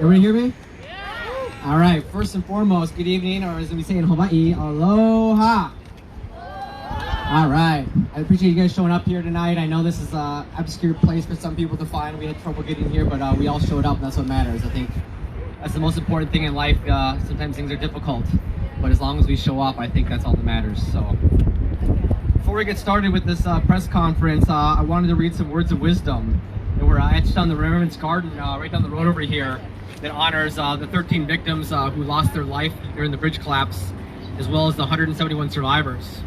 Everybody hear me? All right, first and foremost, good evening, or as we say in Hawaii, aloha. All right, I appreciate you guys showing up here tonight. I know this is an obscure place for some people to find. We had trouble getting here, but we all showed up, and that's what matters. I think that's the most important thing in life. Sometimes things are difficult, but as long as we show up, I think that's all that matters. So before we get started with this press conference, I wanted to read some words of wisdom that were etched on the Remembrance Garden right down the road over here that honors the 13 victims who lost their life during the bridge collapse, as well as the 171 survivors.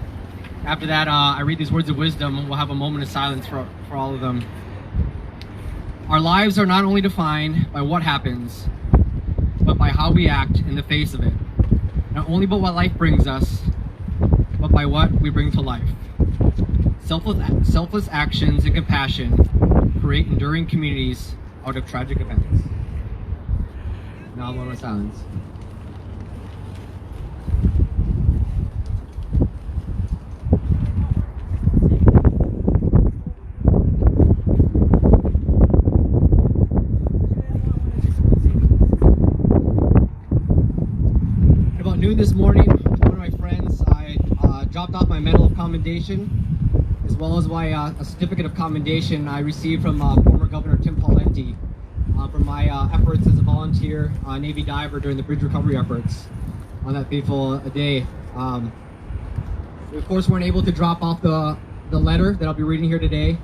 After that, I read these words of wisdom. We'll have a moment of silence for all of them. Our lives are not only defined by what happens, but by how we act in the face of it. Not only by what life brings us, but by what we bring to life. Selfless actions and compassion create enduring communities out of tragic events. Now a moment of silence. About noon this morning, with one of my friends, I dropped off my Medal of Commendation, as well as a certificate of commendation I received from former Governor Tim Pawlenty for my efforts as a volunteer Navy diver during the bridge recovery efforts on that fateful day. We of course weren't able to drop off the letter that I'll be reading here today,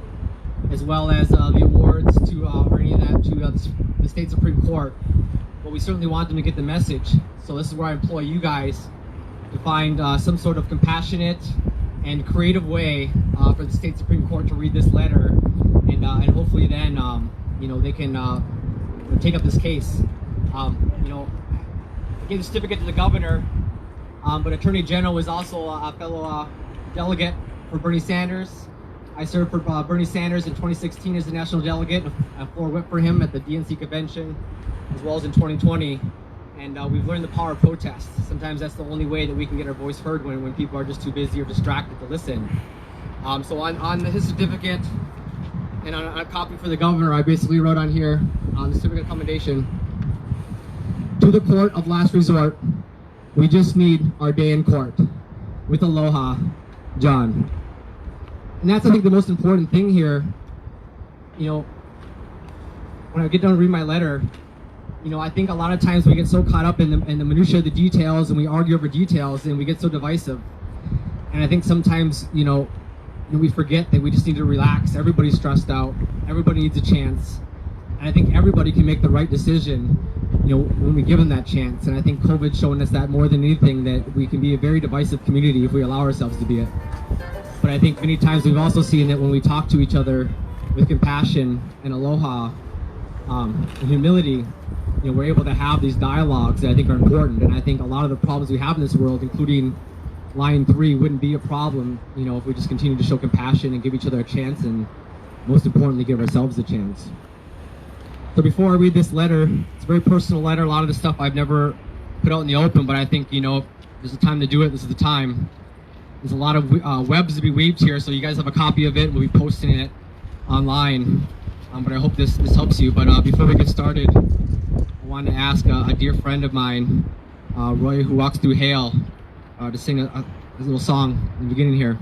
as well as the awards or any of that to the state Supreme Court, but we certainly want them to get the message. So this is where I employ you guys to find some sort of compassionate and creative way for the state Supreme Court to read this letter, and hopefully then they can take up this case. I gave the certificate to the governor, but Attorney General was also a fellow delegate for Bernie Sanders. I served for Bernie Sanders in 2016 as the national delegate, a floor whip for him at the DNC convention, as well as in 2020. And we've learned the power of protest. Sometimes that's the only way that we can get our voice heard when people are just too busy or distracted to listen. So on his certificate and on a copy for the governor, I basically wrote on here the certificate of commendation: to the court of last resort, we just need our day in court. With aloha, John. And that's, I think, the most important thing here. When I get done to read my letter, I think a lot of times we get so caught up in the minutiae of the details, and we argue over details, and we get so divisive. And I think sometimes, we forget that we just need to relax. Everybody's stressed out. Everybody needs a chance. And I think everybody can make the right decision, when we give them that chance. And I think COVID's shown us that more than anything, that we can be a very divisive community if we allow ourselves to be it. But I think many times we've also seen that when we talk to each other with compassion and aloha and humility, we're able to have these dialogues that I think are important. And I think a lot of the problems we have in this world, including Line 3, wouldn't be a problem, if we just continue to show compassion and give each other a chance, and most importantly, give ourselves a chance. So before I read this letter, it's a very personal letter. A lot of the stuff I've never put out in the open, but I think, if there's a time to do it, this is the time. There's a lot of webs to be weaved here, so you guys have a copy of it. We'll be posting it online, but I hope this helps you. But before we get started, I wanted to ask a dear friend of mine, Roy, who walks through Hale, to sing a little song in the beginning here.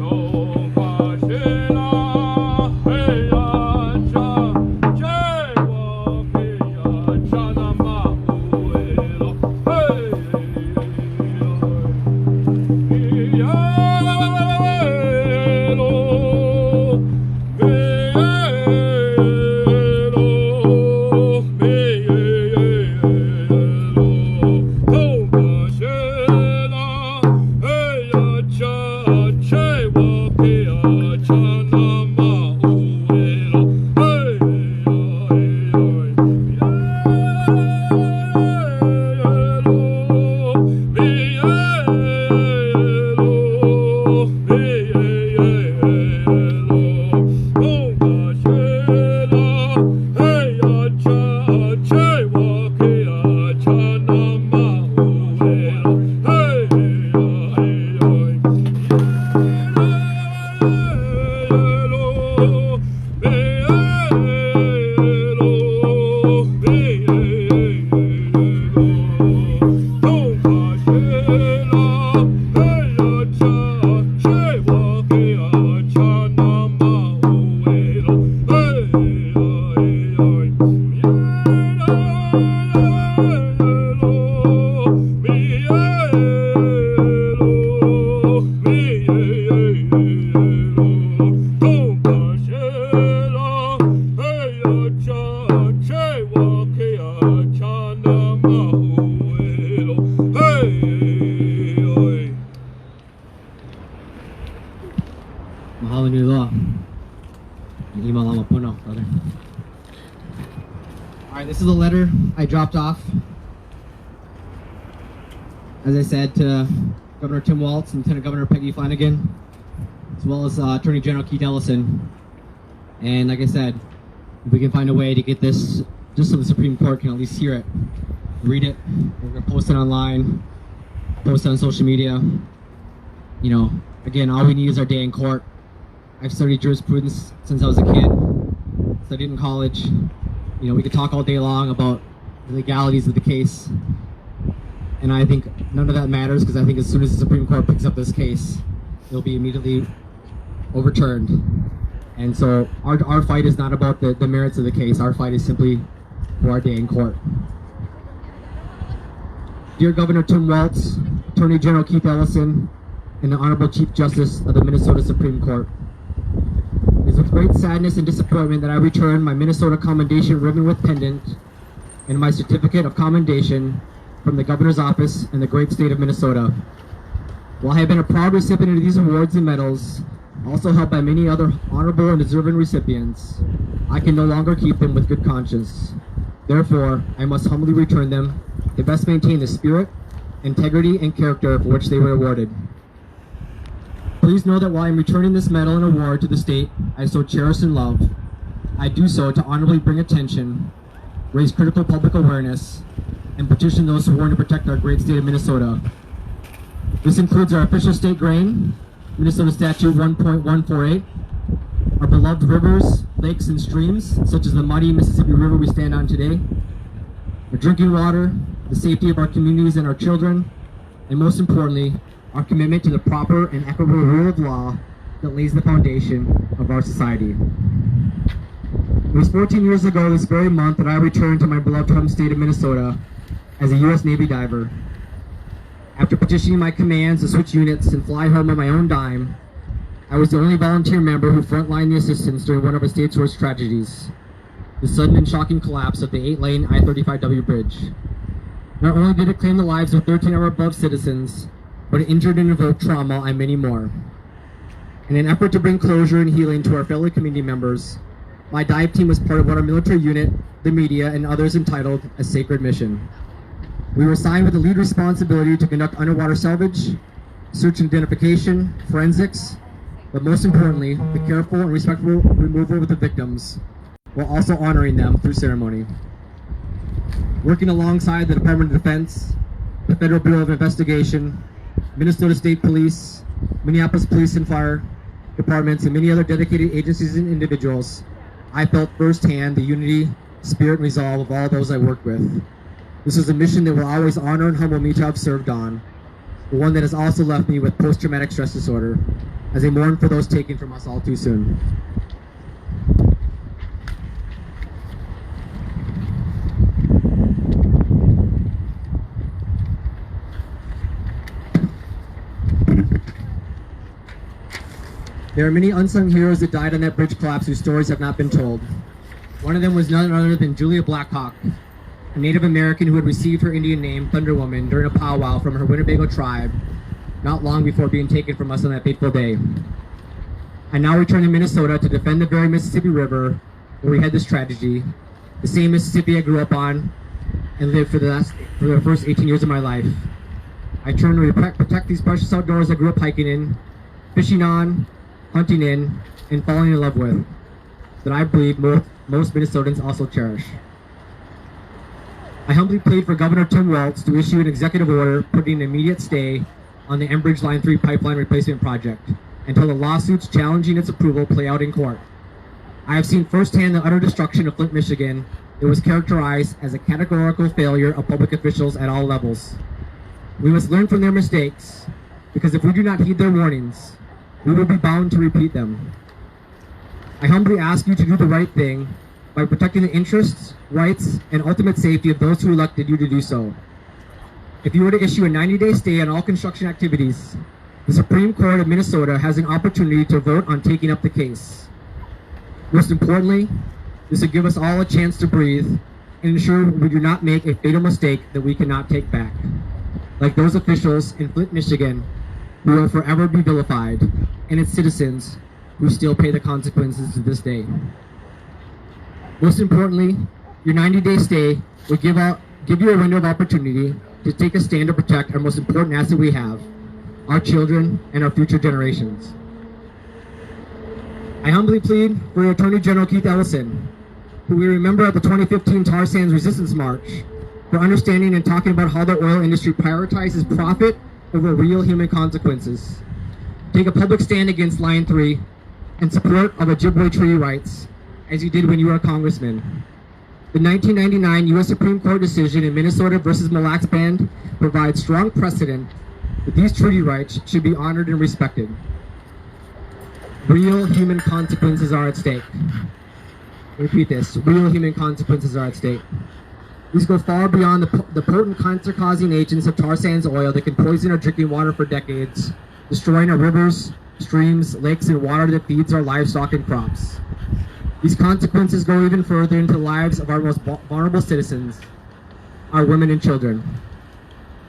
Oh Alright, this is a letter I dropped off, as I said, to Governor Tim Walz and Lieutenant Governor Peggy Flanagan, as well as Attorney General Keith Ellison. And like I said, if we can find a way to get this just so the Supreme Court can at least hear it, read it, we're going to post it online, post it on social media. You know, again, all we need is our day in court. I've studied jurisprudence since I was a kid, studied in college. You know, we could talk all day long about the legalities of the case. And I think none of that matters, because I think as soon as the Supreme Court picks up this case, it'll be immediately overturned. And so our fight is not about the merits of the case. Our fight is simply for our day in court. Dear Governor Tim Walz, Attorney General Keith Ellison, and the Honorable Chief Justice of the Minnesota Supreme Court, it is with great sadness and disappointment that I return my Minnesota Commendation Ribbon with Pendant and my Certificate of Commendation from the Governor's Office in the great state of Minnesota. While I have been a proud recipient of these awards and medals, also held by many other honorable and deserving recipients, I can no longer keep them with good conscience. Therefore, I must humbly return them to best maintain the spirit, integrity, and character for which they were awarded. Please know that while I am returning this medal and award to the state I so cherish and love, I do so to honorably bring attention, raise critical public awareness, and petition those sworn to protect our great state of Minnesota. This includes our official state grain, Minnesota Statute 1.148, our beloved rivers, lakes, and streams, such as the muddy Mississippi River we stand on today, our drinking water, the safety of our communities and our children, and most importantly, our commitment to the proper and equitable rule of law that lays the foundation of our society. It was 14 years ago this very month that I returned to my beloved home state of Minnesota as a U.S. Navy diver. After petitioning my commands to switch units and fly home on my own dime, I was the only volunteer member who frontlined the assistance during one of our state's worst tragedies, the sudden and shocking collapse of the 8-lane I-35W bridge. Not only did it claim the lives of 13 of our beloved citizens, but it injured and evoked trauma on many more. In an effort to bring closure and healing to our fellow community members, my dive team was part of what our military unit, the media, and others entitled a sacred mission. We were assigned with the lead responsibility to conduct underwater salvage, search and identification, forensics, but most importantly, the careful and respectful removal of the victims, while also honoring them through ceremony. Working alongside the Department of Defense, the Federal Bureau of Investigation, Minnesota State Police, Minneapolis Police and Fire Departments, and many other dedicated agencies and individuals, I felt firsthand the unity, spirit, and resolve of all those I worked with. This is a mission that will always honor and humble me to have served on, but one that has also left me with post-traumatic stress disorder, as I mourn for those taken from us all too soon. There are many unsung heroes that died on that bridge collapse whose stories have not been told. One of them was none other than Julia Blackhawk, a Native American who had received her Indian name, Thunder Woman, during a powwow from her Winnebago tribe, not long before being taken from us on that fateful day. I now return to Minnesota to defend the very Mississippi River where we had this tragedy, the same Mississippi I grew up on and lived for the first 18 years of my life. I turn to protect these precious outdoors I grew up hiking in, fishing on, hunting in, and falling in love with, that I believe most Minnesotans also cherish. I humbly plead for Governor Tim Walz to issue an executive order putting an immediate stay on the Enbridge Line 3 pipeline replacement project until the lawsuits challenging its approval play out in court. I have seen firsthand the utter destruction of Flint, Michigan. It was characterized as a categorical failure of public officials at all levels. We must learn from their mistakes, because if we do not heed their warnings, we will be bound to repeat them. I humbly ask you to do the right thing by protecting the interests, rights, and ultimate safety of those who elected you to do so. If you were to issue a 90-day stay on all construction activities, the Supreme Court of Minnesota has an opportunity to vote on taking up the case. Most importantly, this would give us all a chance to breathe and ensure we do not make a fatal mistake that we cannot take back, like those officials in Flint, Michigan, who will forever be vilified, and its citizens who still pay the consequences to this day. Most importantly, Your 90-day stay will give you a window of opportunity to take a stand to protect our most important asset we have, our children and our future generations. I humbly plead for Attorney General Keith Ellison, who we remember at the 2015 Tar Sands Resistance March, for understanding and talking about how the oil industry prioritizes profit over real human consequences. Take a public stand against Line 3 in support of Ojibwe treaty rights, as you did when you were a congressman. The 1999 U.S. Supreme Court decision in Minnesota versus Mille Lacs Band provides strong precedent that these treaty rights should be honored and respected. Real human consequences are at stake. Repeat this, real human consequences are at stake. These go far beyond the potent cancer-causing agents of tar sands oil that can poison our drinking water for decades, destroying our rivers, streams, lakes, and water that feeds our livestock and crops. These consequences go even further into the lives of our most vulnerable citizens, our women and children.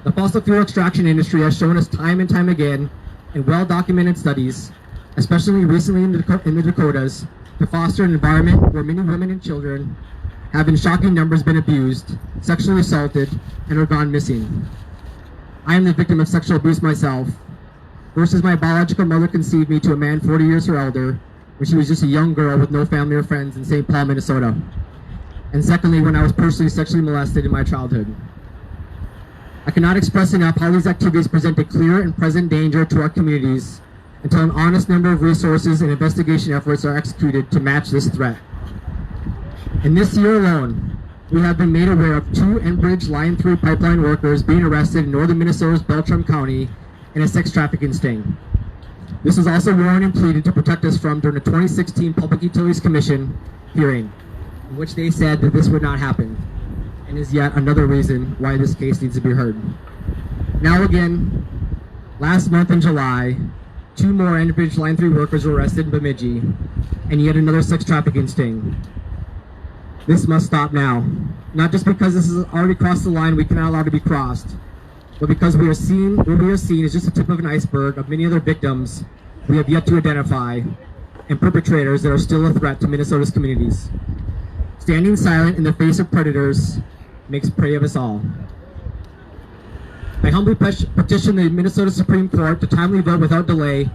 The fossil fuel extraction industry has shown us time and time again in well-documented studies, especially recently in the Dakotas, to foster an environment where many women and children have in shocking numbers been abused, sexually assaulted, and are gone missing. I am the victim of sexual abuse myself. First, as my biological mother conceived me to a man 40 years her elder, when she was just a young girl with no family or friends in St. Paul, Minnesota. And secondly, when I was personally sexually molested in my childhood. I cannot express enough how these activities present a clear and present danger to our communities until an honest number of resources and investigation efforts are executed to match this threat. In this year alone, we have been made aware of 2 Enbridge Line 3 pipeline workers being arrested in northern Minnesota's Beltram County in a sex trafficking sting. This was also warned and pleaded to protect us from during the 2016 Public Utilities Commission hearing, in which they said that this would not happen, and is yet another reason why this case needs to be heard. Now again, last month in July, 2 more Enbridge Line 3 workers were arrested in Bemidji, and yet another sex trafficking sting. This must stop now. Not just because this has already crossed the line we cannot allow to be crossed, but because what we are seeing is just the tip of an iceberg of many other victims we have yet to identify and perpetrators that are still a threat to Minnesota's communities. Standing silent in the face of predators makes prey of us all. I humbly petition the Minnesota Supreme Court to timely vote without delay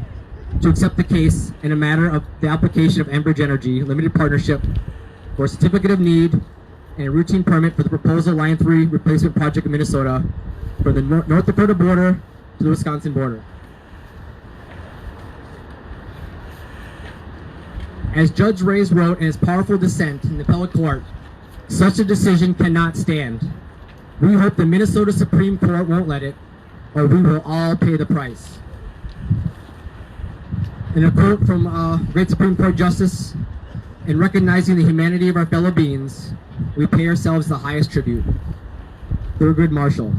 to accept the case in a matter of the application of Enbridge Energy Limited Partnership for a certificate of need and a routine permit for the proposal Line 3 replacement project in Minnesota from the North Dakota border to the Wisconsin border. As Judge Reyes wrote in his powerful dissent in the appellate court, such a decision cannot stand. We hope the Minnesota Supreme Court won't let it, or we will all pay the price. In a quote from great Supreme Court Justice, in recognizing the humanity of our fellow beings, we pay ourselves the highest tribute. Thurgood Marshall.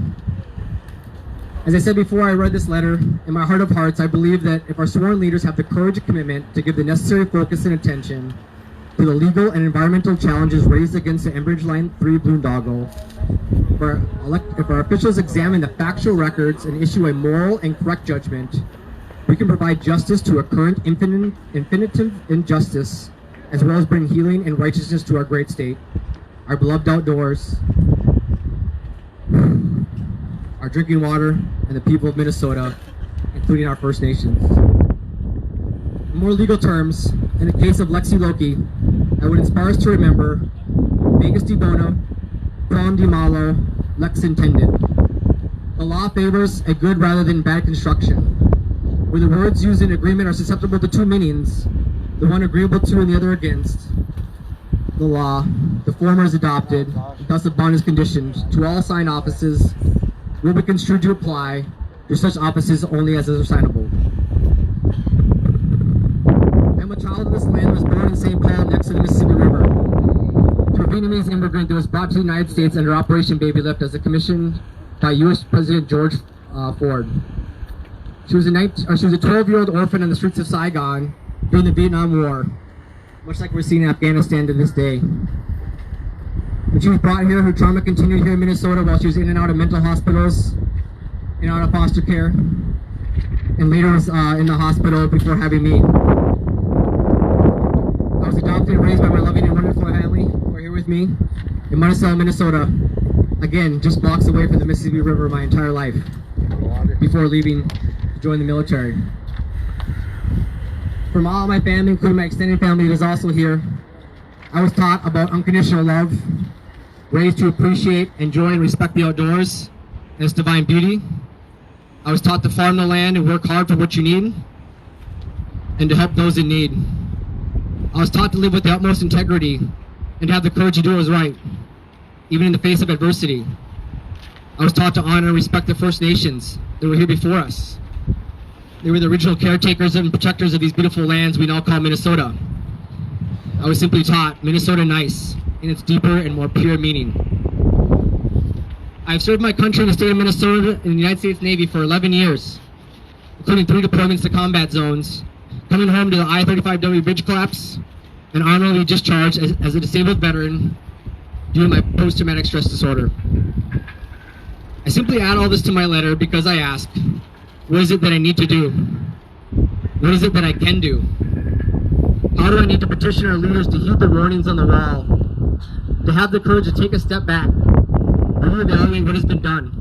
As I said before I read this letter, in my heart of hearts, I believe that if our sworn leaders have the courage and commitment to give the necessary focus and attention to the legal and environmental challenges raised against the Enbridge Line 3 boondoggle, if our officials examine the factual records and issue a moral and correct judgment, we can provide justice to a current infinitive injustice, as well as bring healing and righteousness to our great state, our beloved outdoors, our drinking water, and the people of Minnesota, including our First Nations. In more legal terms, in the case of Lexi Loki, I would inspire us to remember Vegas de Bono, Prom de Malo, Lex intended. The law favors a good rather than bad construction. Where the words used in agreement are susceptible to 2 meanings, the one agreeable to and the other against the law, the former is adopted, thus the bond is conditioned to all assigned offices, will be construed to apply to such offices only as is assignable. I am a child of this land and was born in St. Paul next to the Mississippi River. To a Vietnamese immigrant that was brought to the United States under Operation Baby Lift as a commission by U.S. President George Ford. She was a 12-year-old orphan on the streets of Saigon during the Vietnam War, much like we're seeing in Afghanistan to this day. When she was brought here, her trauma continued here in Minnesota while she was in and out of mental hospitals, in and out of foster care, and later was in the hospital before having me. I was adopted and raised by my loving and wonderful family who are here with me. in Monticello, Minnesota. Again, just blocks away from the Mississippi River my entire life before leaving to join the military. From all my family, including my extended family that is also here, I was taught about unconditional love, raised to appreciate, enjoy, and respect the outdoors and its divine beauty. I was taught to farm the land and work hard for what you need and to help those in need. I was taught to live with the utmost integrity and to have the courage to do what was right, even in the face of adversity. I was taught to honor and respect the First Nations that were here before us. They were the original caretakers and protectors of these beautiful lands we now call Minnesota. I was simply taught Minnesota nice in its deeper and more pure meaning. I've served my country in the state of Minnesota in the United States Navy for 11 years, including 3 deployments to combat zones, coming home to the I-35W bridge collapse, and honorably discharged as a disabled veteran due to my post-traumatic stress disorder. I simply add all this to my letter because I ask, what is it that I need to do? What is it that I can do? How do I need to petition our leaders to heed the warnings on the wall, to have the courage to take a step back, reevaluate what has been done?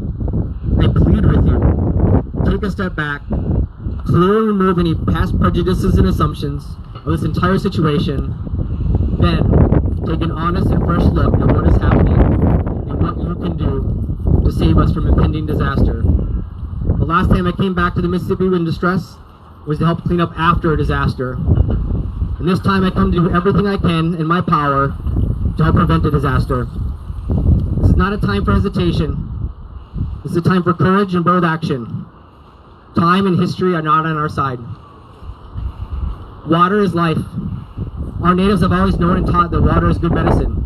I plead with you, take a step back, clearly remove any past prejudices and assumptions of this entire situation, then take an honest and fresh look at what is happening and what you can do to save us from impending disaster. The last time I came back to the Mississippi in distress was to help clean up after a disaster. And this time I come to do everything I can in my power to help prevent a disaster. This is not a time for hesitation. This is a time for courage and bold action. Time and history are not on our side. Water is life. Our natives have always known and taught that water is good medicine.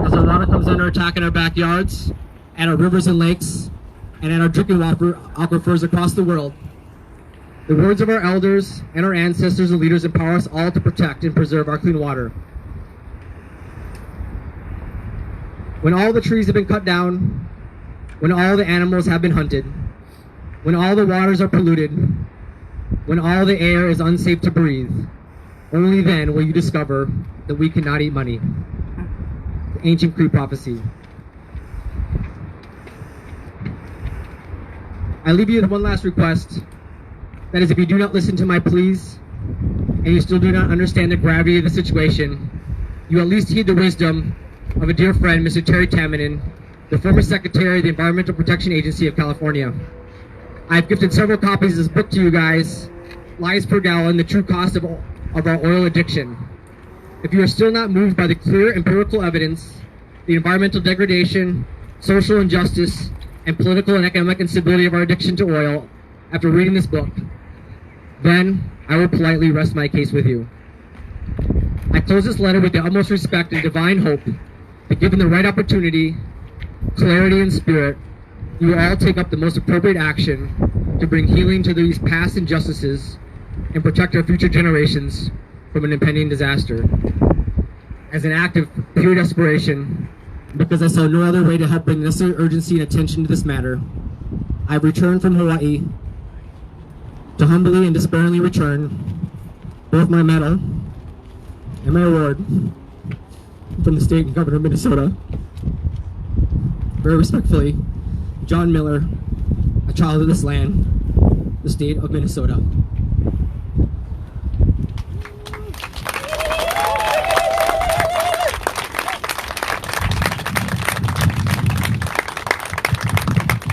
As our water comes under attack in our backyards, at our rivers and lakes, and at our drinking water aquifers across the world, the words of our elders and our ancestors and leaders empower us all to protect and preserve our clean water. When all the trees have been cut down, when all the animals have been hunted, when all the waters are polluted, when all the air is unsafe to breathe, only then will you discover that we cannot eat money. The ancient Cree prophecy. I leave you with one last request. That is, if you do not listen to my pleas, and you still do not understand the gravity of the situation, you at least heed the wisdom of a dear friend, Mr. Terry Tamminen, the former Secretary of the Environmental Protection Agency of California. I've gifted several copies of this book to you guys, Lies Per Gallon, The True Cost of Our Oil Addiction. If you are still not moved by the clear empirical evidence, the environmental degradation, social injustice, and political and economic instability of our addiction to oil after reading this book, then I will politely rest my case with you. I close this letter with the utmost respect and divine hope that given the right opportunity, clarity, and spirit, you will all take up the most appropriate action to bring healing to these past injustices and protect our future generations from an impending disaster. As an act of pure desperation, because I saw no other way to help bring necessary urgency and attention to this matter, I have returned from Hawaii to humbly and despairingly return both my medal and my award from the state and governor of Minnesota. Very respectfully, John Miller, a child of this land, the state of Minnesota.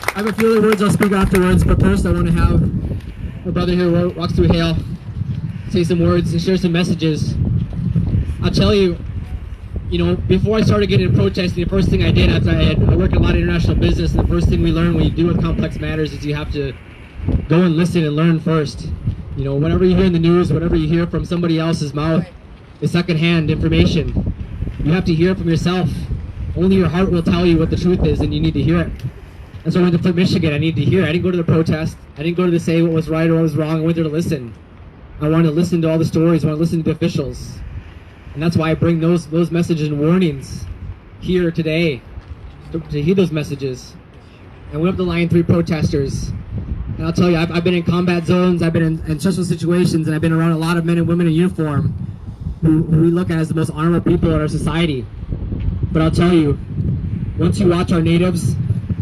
I have a few other words I'll speak afterwards, but first I want to have my brother here who walks through Hale say some words and share some messages. I'll tell you, before I started getting into protesting, the first thing I did after I worked in a lot of international business, and the first thing we learn when you deal with complex matters is you have to go and listen and learn first. Whatever you hear in the news, whatever you hear from somebody else's mouth is secondhand information. You have to hear it from yourself. Only your heart will tell you what the truth is, and you need to hear it. And so I went to Flint, Michigan. I needed to hear. I didn't go to the protest. I didn't go to say what was right or what was wrong. I went there to listen. I wanted to listen to all the stories. I wanted to listen to the officials. And that's why I bring those messages and warnings here today, to hear those messages. And we have the Line 3 protesters. And I'll tell you, I've been in combat zones, I've been in stressful situations, and I've been around a lot of men and women in uniform who we look at as the most honorable people in our society. But I'll tell you, Once you watch our natives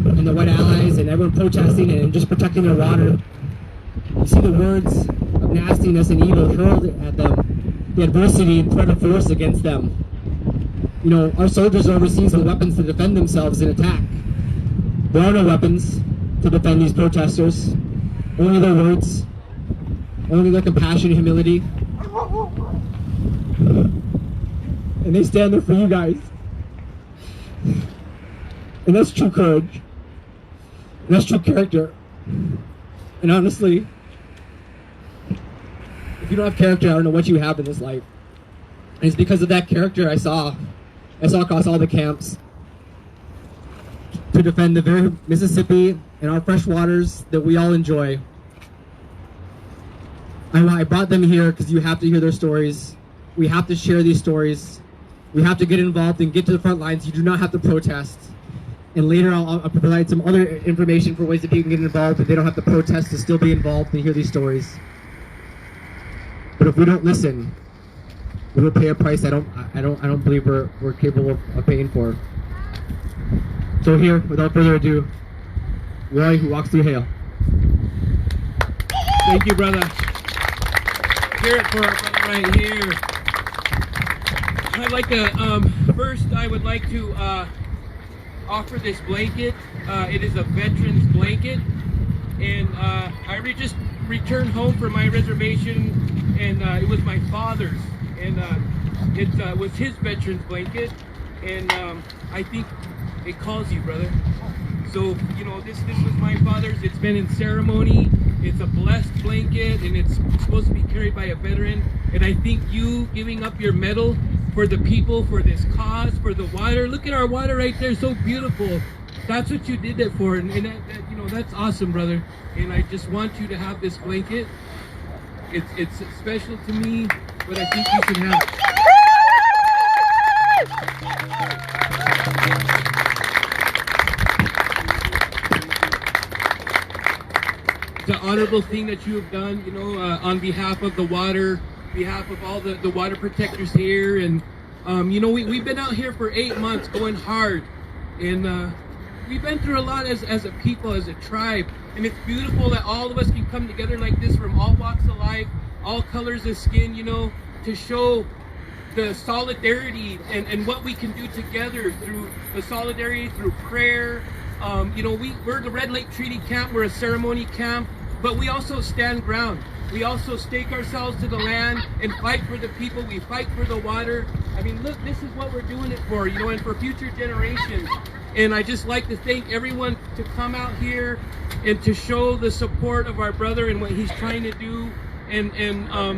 and the white allies and everyone protesting and just protecting their water, you see the words of nastiness and evil hurled at them, the adversity and threat of force against them. You know, our soldiers are overseas with weapons to defend themselves in attack. There are no weapons to defend these protesters, only their words, only their compassion and humility. And they stand there for you guys. And that's true courage. And that's true character. And honestly, if you don't have character, I don't know what you have in this life. And it's because of that character I saw across all the camps to defend the very Mississippi and our fresh waters that we all enjoy. I brought them here because you have to hear their stories. We have to share these stories. We have to get involved and get to the front lines. You do not have to protest. And later I'll provide some other information for ways that people can get involved, but they don't have to protest to still be involved and hear these stories. But if we don't listen, we will pay a price I don't believe we're capable of paying for. So here, without further ado, Roy, who walks through Hale. Thank you, brother. Hear it for our brother right here. I'd like to, first I would like to offer this blanket. It is a veteran's blanket. And I just returned home from my reservation, and it was my father's. And it was his veteran's blanket. And I think it calls you, brother. So, you know, this was my father's. It's been in ceremony. It's a blessed blanket, and it's supposed to be carried by a veteran. And I think you giving up your medal for the people, for this cause, for the water. Look at our water right there, so beautiful. That's what you did that for, and that, you know, that's awesome, brother. And I just want you to have this blanket. It's special to me, but I think you should have it. The honorable thing that you have done, you know, on behalf of the water, behalf of all the water protectors here. And you know, we've been out here for 8 months going hard, and we've been through a lot as a people, as a tribe. And it's beautiful that all of us can come together like this from all walks of life, all colors of skin, you know, to show the solidarity and what we can do together through the solidarity, through prayer. You know, we're the Red Lake Treaty Camp. We're a ceremony camp, but we also stand ground. We also stake ourselves to the land and fight for the people. We fight for the water. I mean, look, this is what we're doing it for, you know, and for future generations. And I just like to thank everyone to come out here and to show the support of our brother and what he's trying to do. And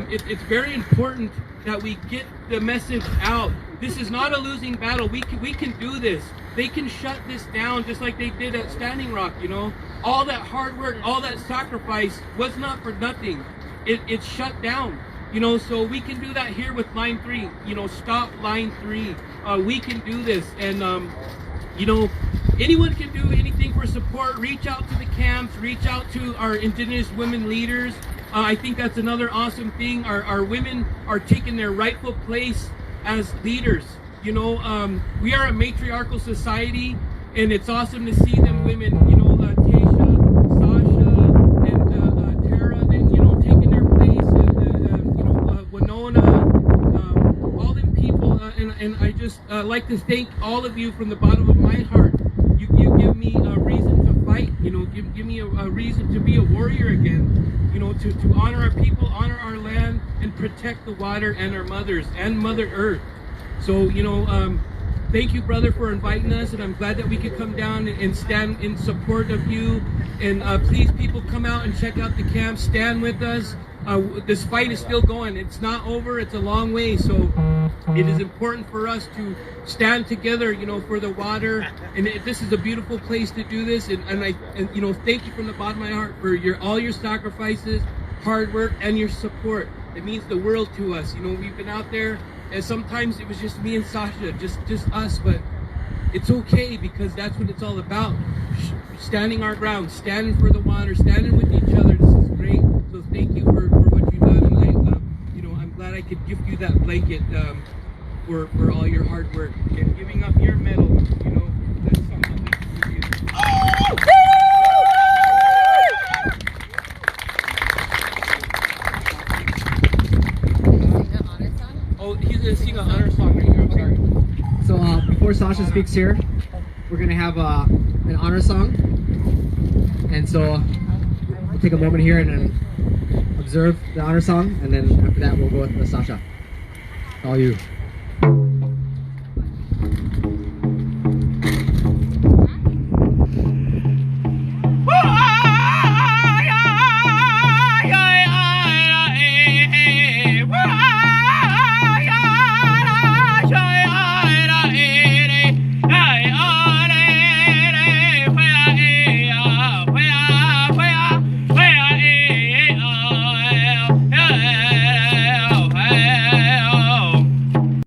it's very important that we get the message out. This is not a losing battle. We can do this. They can shut this down just like they did at Standing Rock, you know. All that hard work, all that sacrifice was not for nothing. It's shut down, you know, so we can do that here with Line 3, you know, stop Line 3. We can do this, and you know, anyone can do anything for support. Reach out to the camps, reach out to our Indigenous women leaders. I think that's another awesome thing. Our women are taking their rightful place as leaders. You know, we are a matriarchal society, and it's awesome to see them women, you know, Tasha, Sasha, and Tara, and, you know, taking their place, you know, Winona, all them people, and I just like to thank all of you from the bottom of my heart. You give me a reason to fight, you know, give me a reason to be a warrior again, you know, to honor our people, honor our land, and protect the water and our mothers and Mother Earth. So, you know, thank you, brother, for inviting us, and I'm glad that we could come down and stand in support of you. And please, people, come out and check out the camp, stand with us. This fight is still going. It's not over. It's a long way. So it is important for us to stand together, you know, for the water. And this is a beautiful place to do this. And you know, thank you from the bottom of my heart for all your sacrifices, hard work, and your support. It means the world to us. You know, we've been out there, and sometimes it was just me and Sasha, just us, but it's okay, because that's what it's all about. Standing our ground, standing for the water, standing with each other. This is great. So thank you for what you've done, and you know, I'm glad I could gift you that blanket for all your hard work and giving up your medal. You know, Oh, he's gonna sing a honor song right here. I'm sorry. So before Sasha speaks here, we're gonna have an honor song, and so we'll take a moment here and then observe the honor song, and then after that we'll go with Sasha. All you.